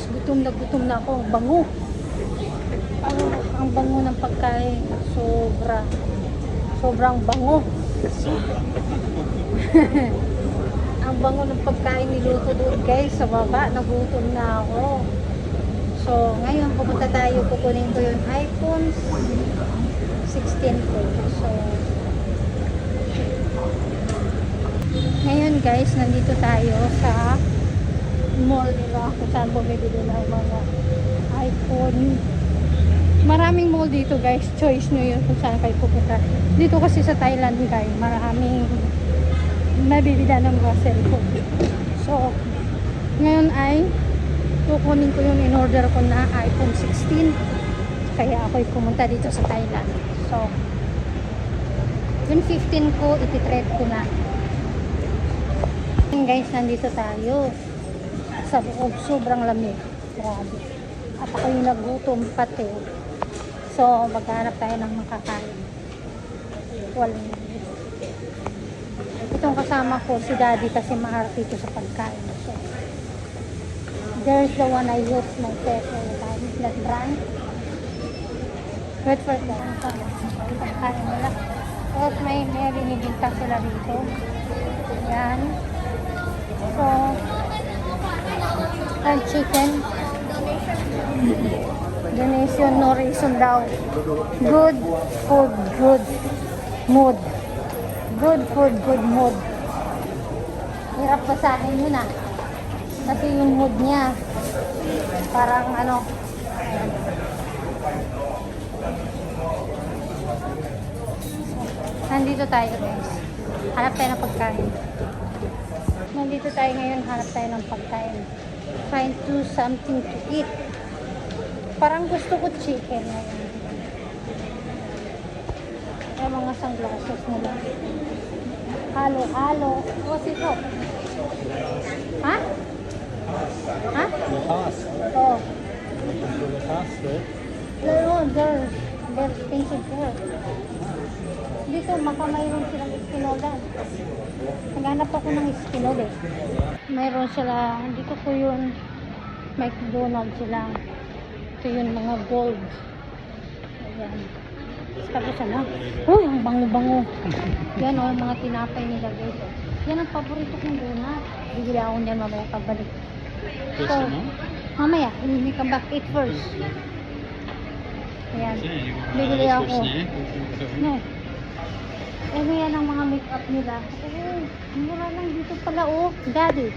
guys, gutom na ako. Bango. Ang bango ng pagkain. Sobrang bango. Ang bango ng pagkain niluto doon guys sa baba. Nagutom na ako. So, ngayon pupunta tayo. Kukunin ko yung iPhone 16 Pro. So, ngayon guys, nandito tayo sa mall nila kung saan bumibili ng mga iPhone. Maraming mall dito guys, choice nyo yun kung saan kayo pupunta. Dito kasi sa Thailand guys, maraming mabibila ng mga cellphone. So, ngayon ay kukunin ko yung in-order ko na iPhone 16. Kaya ako'y pumunta dito sa Thailand. So, yung 15 ko, ititrade ko na. Guys, nandito tayo sa loob, sobrang lamig, grabe, at ako yung nagutom pati. So maghanap tayo ng makakain. Walang itong kasama ko si daddy kasi maarte ito sa pagkain. So there's the one I use my favorite time, that brand. Wait for that pagkain nila. Tapos may binibinta sila dito. Yan. So, and chicken. Donation, no reason daw. Good food, good mood. Good food, good mood. Hirap basahin yun ah. Kasi yung mood niya, parang ano. Nandito tayo guys. Hanap tayo ng pagkain. Nandito tayo ngayon, hanap tayo ng pagkain. Find to something to eat. Parang gusto ko chicken ngayon. Ay, mga sunglasses nila. Halo. What's it called? Ha? Ha? Oh. There's expensive there. Dito, baka mayroon silang ispinola. Naghanap ako ng espinol eh. Mayroon sila, dito po yun, McDonald's sila. Ito yung mga gold. Ayan. Tapos ano? Uy, ang bango-bango. Yan o, mga tinapay nila guys. Yan ang paborito kong donut. Bibili ako niyan mamaya pagbalik. So, mamaya, we come back, eat first. Ayan. Bibili ako. No. Ano yan ang mga make-up nila? Oh, mura lang dito pala oh. Daddy.